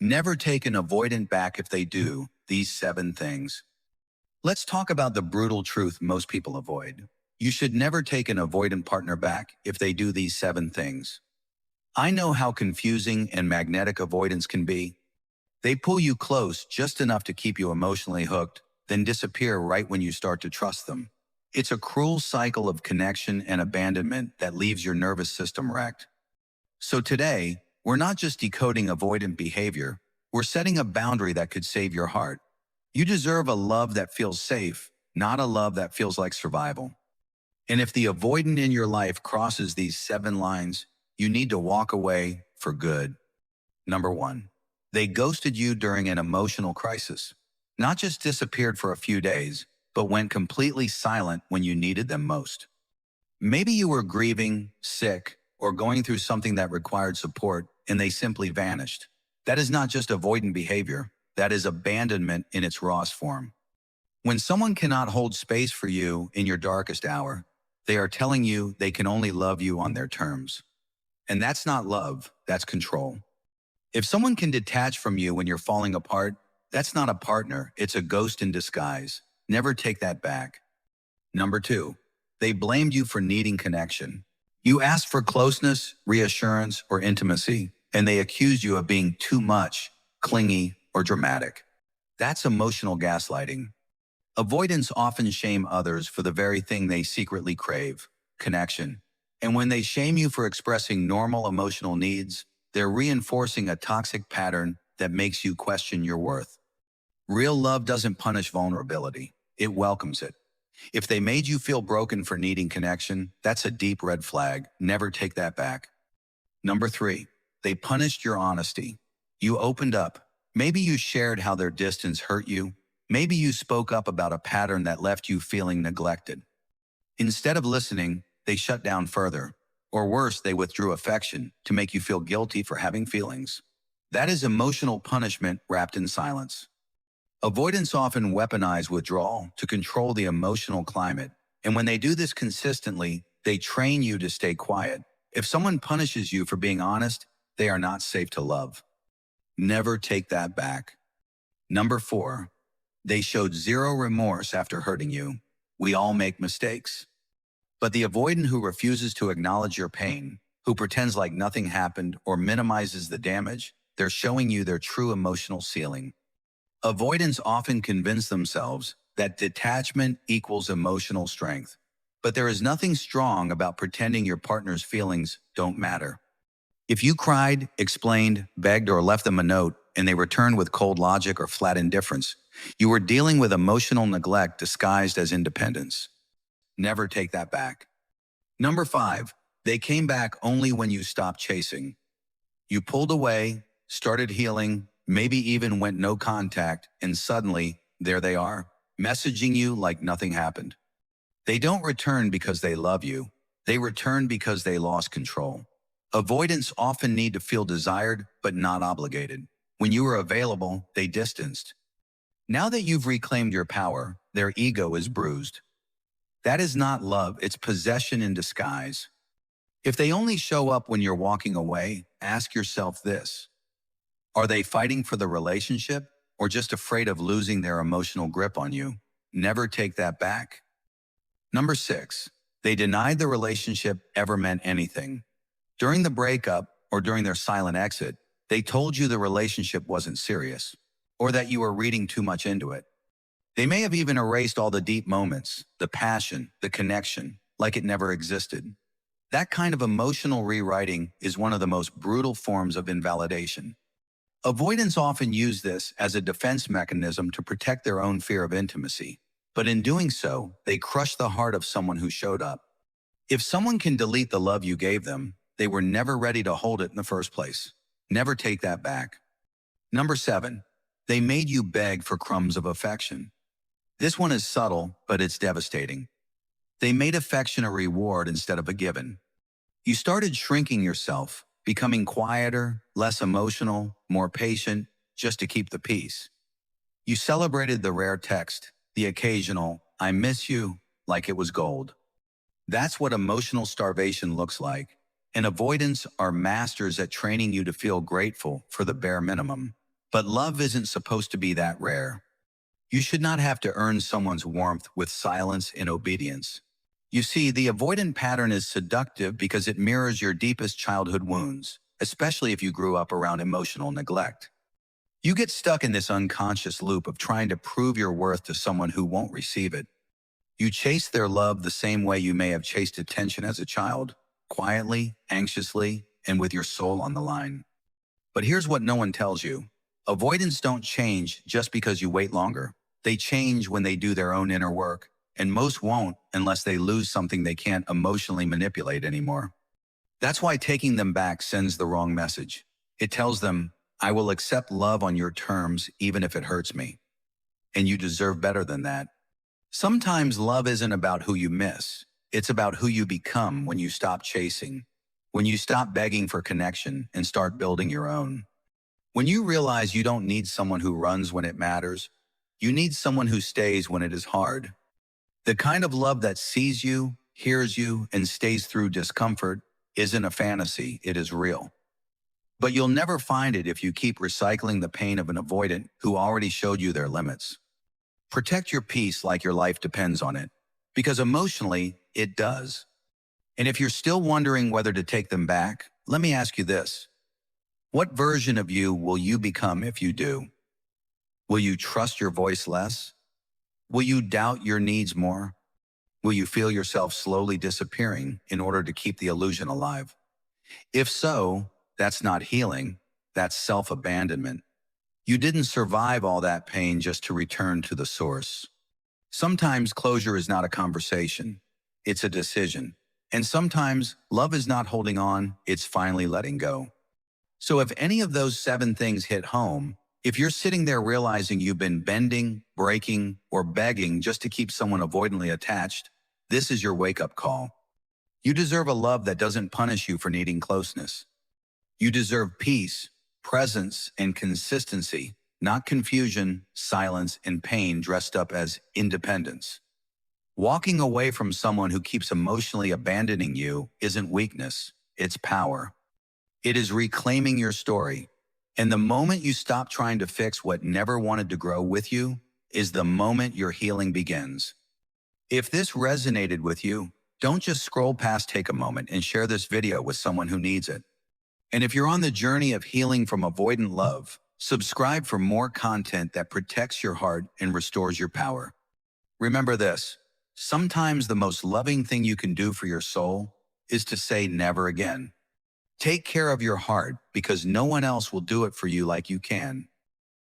Never take an avoidant back if they do these 7 things. Let's talk about the brutal truth most people avoid. You should never take an avoidant partner back if they do these 7 things. I know how confusing and magnetic avoidance can be. They pull you close just enough to keep you emotionally hooked, then disappear right when you start to trust them. It's a cruel cycle of connection and abandonment that leaves your nervous system wrecked. So today, we're not just decoding avoidant behavior, we're setting a boundary that could save your heart. You deserve a love that feels safe, not a love that feels like survival. And if the avoidant in your life crosses these 7 lines, you need to walk away for good. Number 1. They ghosted you during an emotional crisis. Not just disappeared for a few days, but went completely silent when you needed them most. Maybe you were grieving, sick, or going through something that required support, and they simply vanished. That is not just avoidant behavior, that is abandonment in its rawest form. When someone cannot hold space for you in your darkest hour, they are telling you they can only love you on their terms. And that's not love, that's control. If someone can detach from you when you're falling apart, that's not a partner, it's a ghost in disguise. Never take that back. Number 2. They blamed you for needing connection. You asked for closeness, reassurance, or intimacy, and they accused you of being too much, clingy, or dramatic. That's emotional gaslighting. Avoidants often shame others for the very thing they secretly crave, connection. And when they shame you for expressing normal emotional needs, they're reinforcing a toxic pattern that makes you question your worth. Real love doesn't punish vulnerability, it welcomes it. If they made you feel broken for needing connection, that's a deep red flag. Never take that back. Number 3. They punished your honesty. You opened up. Maybe you shared how their distance hurt you. Maybe you spoke up about a pattern that left you feeling neglected. Instead of listening, they shut down further. Or worse, they withdrew affection to make you feel guilty for having feelings. That is emotional punishment wrapped in silence. Avoidants often weaponize withdrawal to control the emotional climate, and when they do this consistently, they train you to stay quiet. If someone punishes you for being honest, they are not safe to love. Never take that back. Number 4. They showed zero remorse after hurting you. We all make mistakes. But the avoidant who refuses to acknowledge your pain, who pretends like nothing happened or minimizes the damage, they're showing you their true emotional ceiling. Avoidants often convince themselves that detachment equals emotional strength. But there is nothing strong about pretending your partner's feelings don't matter. If you cried, explained, begged, or left them a note, and they returned with cold logic or flat indifference, you were dealing with emotional neglect disguised as independence. Never take that back. Number 5. They came back only when you stopped chasing. You pulled away, started healing, maybe even went no contact, and suddenly, there they are, messaging you like nothing happened. They don't return because they love you. They return because they lost control. Avoidants often need to feel desired, but not obligated. When you were available, they distanced. Now that you've reclaimed your power, their ego is bruised. That is not love, it's possession in disguise. If they only show up when you're walking away, ask yourself this. Are they fighting for the relationship or just afraid of losing their emotional grip on you? Never take that back. Number 6. They denied the relationship ever meant anything. During the breakup or during their silent exit, they told you the relationship wasn't serious or that you were reading too much into it. They may have even erased all the deep moments, the passion, the connection, like it never existed. That kind of emotional rewriting is one of the most brutal forms of invalidation. Avoidants often use this as a defense mechanism to protect their own fear of intimacy, but in doing so, they crush the heart of someone who showed up. If someone can delete the love you gave them, they were never ready to hold it in the first place. Never take that back. Number 7. They made you beg for crumbs of affection. This one is subtle, but it's devastating. They made affection a reward instead of a given. You started shrinking yourself, becoming quieter, less emotional, more patient, just to keep the peace. You celebrated the rare text, the occasional, "I miss you," like it was gold. That's what emotional starvation looks like, and avoidants are masters at training you to feel grateful for the bare minimum. But love isn't supposed to be that rare. You should not have to earn someone's warmth with silence and obedience. You see, the avoidant pattern is seductive because it mirrors your deepest childhood wounds, especially if you grew up around emotional neglect. You get stuck in this unconscious loop of trying to prove your worth to someone who won't receive it. You chase their love the same way you may have chased attention as a child, quietly, anxiously, and with your soul on the line. But here's what no one tells you. Avoidants don't change just because you wait longer. They change when they do their own inner work, and most won't unless they lose something they can't emotionally manipulate anymore. That's why taking them back sends the wrong message. It tells them, I will accept love on your terms even if it hurts me. And you deserve better than that. Sometimes love isn't about who you miss. It's about who you become when you stop chasing, when you stop begging for connection and start building your own. When you realize you don't need someone who runs when it matters, you need someone who stays when it is hard. The kind of love that sees you, hears you, and stays through discomfort isn't a fantasy, it is real. But you'll never find it if you keep recycling the pain of an avoidant who already showed you their limits. Protect your peace like your life depends on it, because emotionally, it does. And if you're still wondering whether to take them back, let me ask you this. What version of you will you become if you do? Will you trust your voice less? Will you doubt your needs more? Will you feel yourself slowly disappearing in order to keep the illusion alive? If so, that's not healing, that's self-abandonment. You didn't survive all that pain just to return to the source. Sometimes closure is not a conversation, it's a decision. And sometimes love is not holding on, it's finally letting go. So if any of those 7 things hit home, if you're sitting there realizing you've been bending, breaking, or begging just to keep someone avoidantly attached, this is your wake-up call. You deserve a love that doesn't punish you for needing closeness. You deserve peace, presence, and consistency, not confusion, silence, and pain dressed up as independence. Walking away from someone who keeps emotionally abandoning you isn't weakness, it's power. It is reclaiming your story. And the moment you stop trying to fix what never wanted to grow with you is the moment your healing begins. If this resonated with you, don't just scroll past, take a moment and share this video with someone who needs it. And if you're on the journey of healing from avoidant love, subscribe for more content that protects your heart and restores your power. Remember this, sometimes the most loving thing you can do for your soul is to say never again. Take care of your heart because no one else will do it for you like you can.